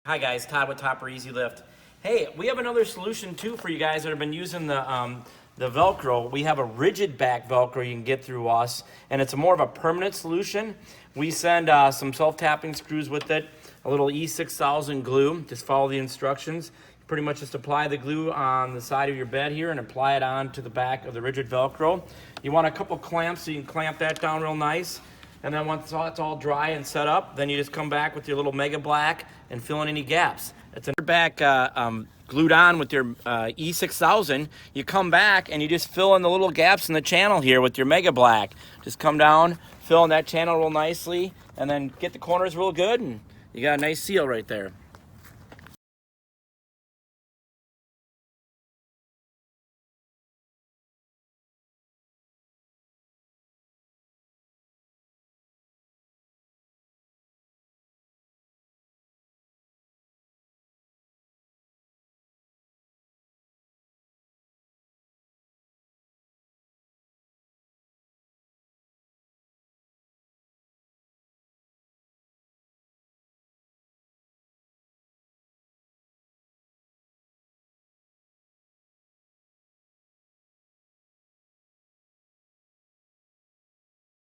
Hi guys, Todd with TopperEZLift. Hey, we have another solution too for you guys that have been using the Velcro. We have a rigid back Velcro you can get through us, and it's more of a permanent solution. We send some self-tapping screws with it, a little E6000 glue. Just follow the instructions. Pretty much just apply the glue on the side of your bed here and apply it on to the back of the rigid Velcro. You want a couple clamps so you can clamp that down real nice. And then once it's all dry and set up, then you just come back with your little Mega Black and fill in any gaps. It's a back glued on with your E6000. You come back and you just fill in the little gaps in the channel here with your Mega Black. Just come down, fill in that channel real nicely, and then get the corners real good, and you got a nice seal right there.